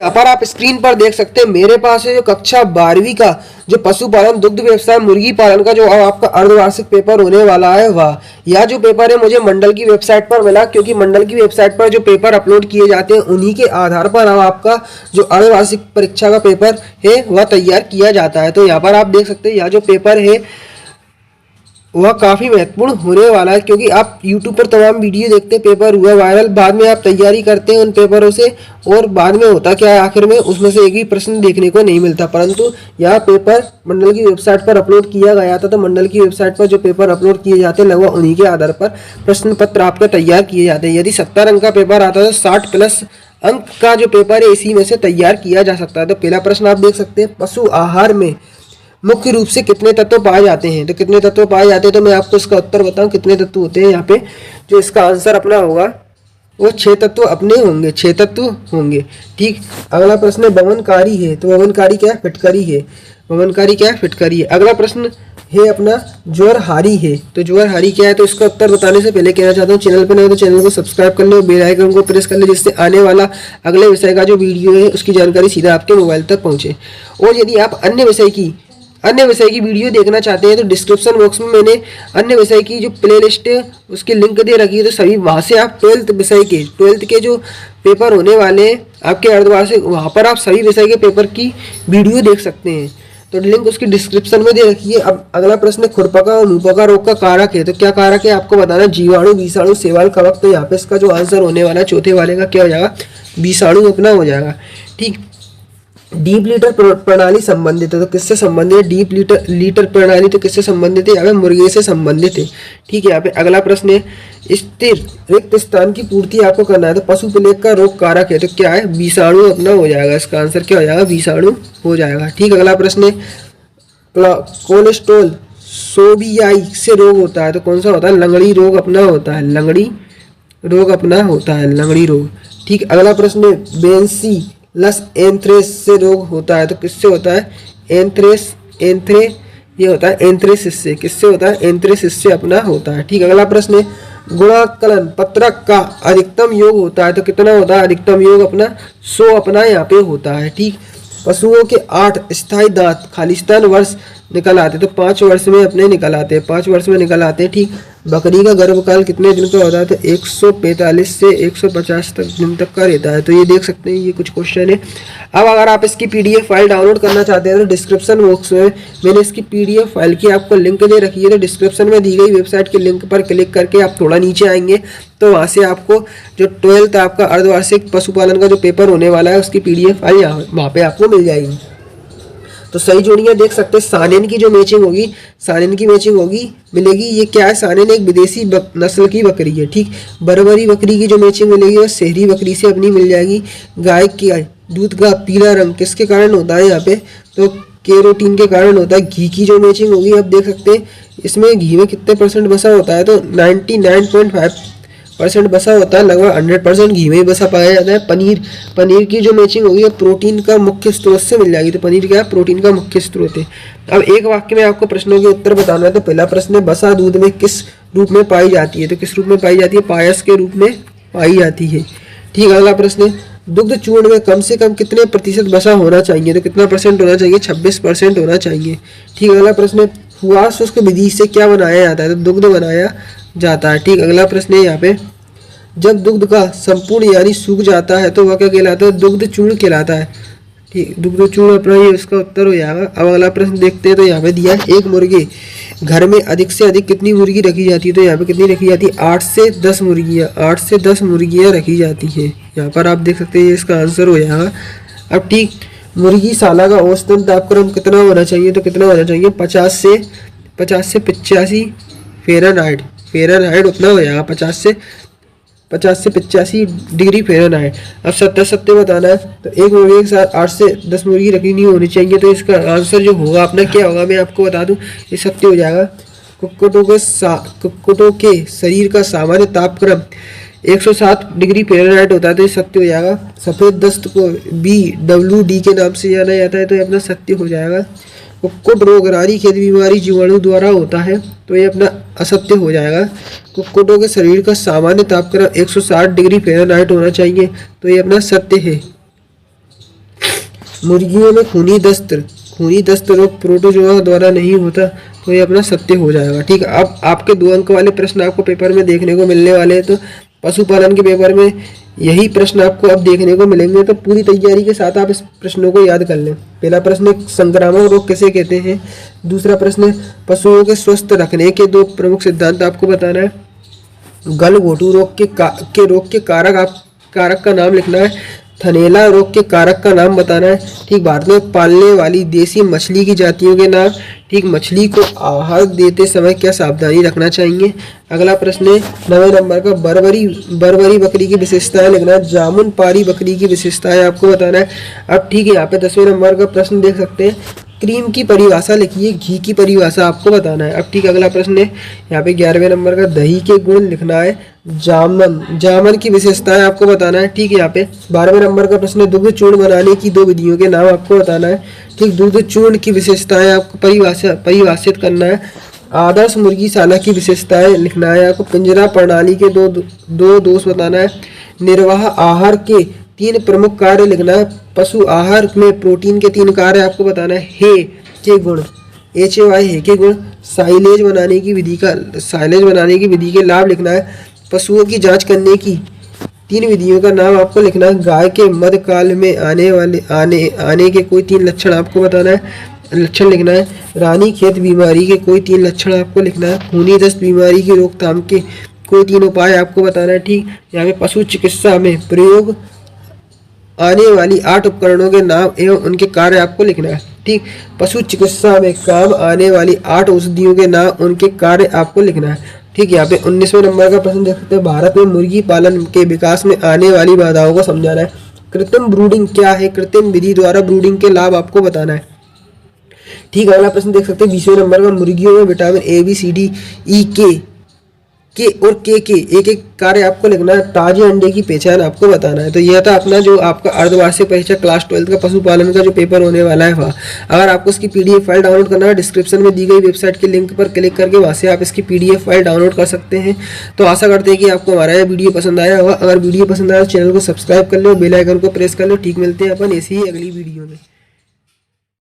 यहाँ पर आप स्क्रीन पर देख सकते हैं मेरे पास है जो कक्षा 12वीं का जो पशुपालन दुग्ध व्यवसाय मुर्गी पालन का जो अब आपका अर्धवार्षिक पेपर होने वाला है वह यह जो पेपर है मुझे मंडल की वेबसाइट पर मिला, क्योंकि मंडल की वेबसाइट पर जो पेपर अपलोड किए जाते हैं उन्हीं के आधार पर अब आपका जो अर्धवार्षिक परीक्षा का पेपर है वह तैयार किया जाता है। तो यहाँ पर आप देख सकते हैं यह जो पेपर है वह काफ़ी महत्वपूर्ण होने वाला है, क्योंकि आप YouTube पर तमाम वीडियो देखते हैं, पेपर हुआ वायरल, बाद में आप तैयारी करते हैं उन पेपरों से और बाद में होता क्या है आखिर में उसमें से एक भी प्रश्न देखने को नहीं मिलता। परंतु यह पेपर मंडल की वेबसाइट पर अपलोड किया गया था, तो मंडल की वेबसाइट पर जो पेपर अपलोड किए जाते हैं लगभग उन्हीं के आधार पर प्रश्न पत्र आपके तैयार किए जाते हैं। यदि 70 अंक का पेपर आता है तो 60 प्लस अंक का जो पेपर है इसी में से तैयार किया जा सकता है। तो पहला प्रश्न आप देख सकते हैं, पशु आहार में मुख्य रूप से कितने तत्व पाए जाते हैं। तो कितने तत्व पाए जाते हैं तो मैं आपको इसका उत्तर बताऊं कितने तत्व होते हैं। यहाँ पे जो इसका आंसर अपना होगा वो 6 तत्व अपने होंगे, 6 तत्व होंगे। ठीक, अगला प्रश्न है वमनकारी है, तो वमनकारी क्या है? फिटकरी है। वमनकारी क्या है? फिटकरी है। अगला प्रश्न है अपना ज्वरहारी है, तो ज्वरहारी क्या है? तो इसका उत्तर बताने से पहले कहना चाहता हूँ चैनल पर नए हो तो चैनल को सब्सक्राइब कर ले, बेल आइकन को प्रेस कर ले, जिससे आने वाला अगले विषय का जो वीडियो है उसकी जानकारी सीधा आपके मोबाइल तक पहुँचे। और यदि आप अन्य विषय की वीडियो देखना चाहते हैं तो डिस्क्रिप्शन बॉक्स में मैंने अन्य विषय की जो प्लेलिस्ट है उसकी लिंक दे रखी है, तो सभी वहाँ से आप 12th के जो पेपर होने वाले हैं आपके अर्धवार्षिक, वहाँ पर आप सभी विषय के पेपर की वीडियो देख सकते हैं। तो लिंक उसकी डिस्क्रिप्शन में दे रखी है। अब अगला प्रश्न है खुरपका और मुंहपका रोग का कारक है, तो क्या कारक है आपको बताना? जीवाणु, विषाणु, शैवाल, कवक। तो यहाँ पे इसका जो आंसर होने वाला है चौथे वाले का क्या हो जाएगा? विषाणु अपना हो जाएगा। ठीक, डीप लीटर प्रणाली संबंधित है, तो किससे संबंधित है? डीप लीटर प्रणाली तो किससे संबंधित है? यहाँ पे मुर्गे से संबंधित है। ठीक है, यहाँ पे अगला प्रश्न है स्थिर रिक्त स्थान की पूर्ति आपको करना है, तो पशु प्लेग का रोग कारक है, तो क्या है? विषाणु अपना हो जाएगा। इसका आंसर क्या हो जाएगा? विषाणु हो जाएगा। ठीक, अगला प्रश्न है कोलेस्ट्रोल सोबियाई से रोग होता है, तो कौन सा होता है? लंगड़ी रोग अपना होता है, लंगड़ी रोग अपना होता है, लंगड़ी रोग। ठीक, अगला प्रश्न है बेंसी लस एंथ्रेस से रोग होता है, तो किससे होता है? ये होता है एंथ्रेसिस से। किससे होता है? एंथ्रेसिस से अपना होता है। ठीक, अगला प्रश्न है गुणाकलन पत्रक का अधिकतम योग होता है, तो कितना होता है? अधिकतम योग अपना 100 अपना यहाँ पे होता है। ठीक, पशुओं के 8 स्थायी दांत खालिस्तान वर्ष निकल आते, तो 5 वर्ष में अपने निकल आते हैं, 5 वर्ष में निकल आते हैं। ठीक, बकरी का गर्भकाल कितने दिन का होता है? तो 145 से 150 दिन तक का रहता है। तो ये देख सकते हैं, ये कुछ क्वेश्चन है। अब अगर आप इसकी PDF फाइल डाउनलोड करना चाहते हैं तो डिस्क्रिप्शन बॉक्स में मैंने इसकी PDF फाइल की आपको लिंक दे रखी है, तो डिस्क्रिप्शन में दी गई वेबसाइट के लिंक पर क्लिक करके आप थोड़ा नीचे आएंगे तो वहाँ से आपको जो 12th आपका अर्धवार्षिक पशुपालन का जो पेपर होने वाला है उसकी PDF फाइल वहाँ पे आपको मिल जाएगी। तो सही जोड़ियाँ देख सकते हैं। सानेन की जो मैचिंग होगी, सानेन की मैचिंग होगी मिलेगी। ये क्या है? सानेन एक विदेशी नस्ल की बकरी है। ठीक, बरबरी बकरी की जो मैचिंग मिलेगी वो शहरी बकरी से अपनी मिल जाएगी। गाय की दूध का पीला रंग किसके कारण होता है? यहाँ पे तो केरोटीन के कारण होता है। घी की जो मैचिंग होगी आप देख सकते हैं, इसमें घी में कितने % बसा होता है? तो 99.5% बसा होता है, लगभग 100% घी में ही बसा पाया जाता है। पनीर की जो मैचिंग होगी वो प्रोटीन का मुख्य स्रोत से मिल जाएगी, तो पनीर क्या है? प्रोटीन का मुख्य स्रोत है। अब एक वाक्य में आपको प्रश्नों के उत्तर बताना है। तो पहला प्रश्न है बसा दूध में किस रूप में पाई जाती है, तो किस रूप में पाई जाती है? पायस के रूप में पाई जाती है। ठीक, अगला प्रश्न है दुग्ध चूर्ण में कम से कम कितने % बसा होना चाहिए, तो कितना % होना चाहिए? 26% होना चाहिए। ठीक, अगला प्रश्न है फुआ शुष्क विधि से क्या बनाया जाता है, तो दुग्ध बनाया जाता है। ठीक, अगला प्रश्न है यहाँ पे जब दुग्ध का संपूर्ण यानी सूख जाता है तो वह क्या कहलाता है? दुग्ध चूर्ण कहलाता है। ठीक, दुग्ध चूर्ण अपना ये इसका उत्तर हो जाएगा। अब अगला प्रश्न देखते हैं, तो यहाँ पे दिया है एक मुर्गे घर में अधिक से अधिक कितनी मुर्गी रखी जाती है, तो यहाँ पे कितनी रखी जाती है? 8 से 10 मुर्गियाँ, 8 से 10 मुर्गियाँ रखी जाती हैं। यहाँ पर आप देख सकते हैं, ये इसका आंसर हो जाएगा। अब ठीक, मुर्गीशाला का औसतन तापक्रम कितना होना चाहिए, तो कितना होना चाहिए? 50 से 85 फ़ारेनहाइट उतना हो जाएगा। 50 से 85 डिग्री फ़ारेनहाइट। अब सत्य बताना है, तो एक मुर्गी के साथ 8 से 10 मुर्गी रखी नहीं होनी चाहिए, तो इसका आंसर जो होगा अपना क्या होगा मैं आपको बता दूं, ये सत्य हो जाएगा। कुक्कुटों के शरीर का सामान्य तापक्रम 107 डिग्री फ़ारेनहाइट होता है, तो ये सत्य हो जाएगा। सफ़ेद दस्त को BWD के नाम से जाना जाता है, तो ये अपना सत्य हो जाएगा। कुक्कुट रोग रानीखेत बीमारी जीवाणु द्वारा होता है, तो ये अपना असत्य हो जाएगा। कुक्कुटों के शरीर का सामान्य तापक्रम 160 डिग्री फ़ारेनहाइट होना चाहिए, तो ये अपना सत्य है। मुर्गियों में खूनी दस्त रोग प्रोटोजोआ द्वारा नहीं होता, तो ये अपना सत्य हो जाएगा। ठीक है, अब आपके 2 अंक वाले प्रश्न आपको पेपर में देखने को मिलने वाले हैं, तो पशुपालन के पेपर में यही प्रश्न आपको अब देखने को मिलेंगे, तो पूरी तैयारी के साथ आप इस प्रश्नों को याद कर लें। पहला प्रश्न संक्रामक रोग किसे कहते हैं। दूसरा प्रश्न पशुओं के स्वस्थ रखने के 2 प्रमुख सिद्धांत आपको बताना है। गलघोटू रोग के कारक का नाम लिखना है। थनैला रोग के कारक का नाम बताना है। ठीक, भारत में पालने वाली देसी मछली की जातियों के नाम। ठीक, मछली को आहार देते समय क्या सावधानी रखना चाहिए। अगला प्रश्न है 9वें नंबर का बर्बरी बकरी की विशेषताएं लिखना है। जामुनपारी बकरी की विशेषताएं आपको बताना है। अब ठीक है, यहाँ पे 10वें नंबर का प्रश्न देख सकते हैं। क्रीम की परिभाषा लिखिए, घी की परिभाषा आपको बताना है। अब ठीक, अगला प्रश्न है यहाँ पे 11वें नंबर का दही के गुण लिखना है। जामन की विशेषताएं आपको बताना है। ठीक है, यहाँ पे 12वें नंबर का प्रश्न है दुग्ध चूर्ण बनाने की 2 विधियों के नाम आपको बताना है। ठीक, दुग्ध चूर्ण की विशेषताएं आपको परिभाषित करना है। आदर्श मुर्गीशाला की विशेषताएं लिखना है आपको। पिंजरा प्रणाली के दो दोष बताना है। निर्वाह आहार के 3 प्रमुख कार्य लिखना है। पशु आहार में प्रोटीन के 3 कार्य आपको बताना है। हे के गुण, HAY हे के गुण। साइलेज बनाने की विधि के लाभ लिखना है। पशुओं की जांच करने की 3 विधियों का नाम आपको लिखना है। गाय के मध्यकाल में आने के कोई 3 लक्षण आपको बताना है, लक्षण लिखना है। रानीखेत बीमारी के कोई 3 लक्षण आपको लिखना है। खूनी दस्त बीमारी की रोकथाम के कोई 3 उपाय आपको बताना है। ठीक, यहाँ पे पशु चिकित्सा में प्रयोग आने वाली 8 उपकरणों के नाम एवं उनके कार्य आपको लिखना है। ठीक, पशु चिकित्सा में काम आने वाली 8 औषधियों के नाम उनके कार्य आपको लिखना है। ठीक, यहाँ पे 19वें नंबर का प्रश्न देख सकते हैं। भारत में मुर्गी पालन के विकास में आने वाली बाधाओं को समझाना है। कृत्रिम ब्रूडिंग क्या है, कृत्रिम विधि द्वारा ब्रूडिंग के लाभ आपको बताना है। ठीक, अगला प्रश्न देख सकते हैं 20वें नंबर का मुर्गियों में विटामिन ABCDE के और के एक कार्य आपको लिखना है। ताजे अंडे की पहचान आपको बताना है। तो यह था अपना जो आपका अर्धवार्षिक परीक्षा क्लास 12 का पशुपालन का जो पेपर होने वाला है वह। अगर आपको इसकी PDF फाइल डाउनलोड करना है, डिस्क्रिप्शन में दी गई वेबसाइट के लिंक पर क्लिक करके वहाँ से आप इसकी PDF फाइल डाउनलोड कर सकते हैं। तो आशा करते हैं कि आपको हमारा यह वीडियो पसंद आया होगा। अगर वीडियो पसंद आया तो चैनल को सब्सक्राइब कर लो, बेल आइकन को प्रेस कर लो। ठीक, मिलते हैं अपन ऐसी ही अगली वीडियो में।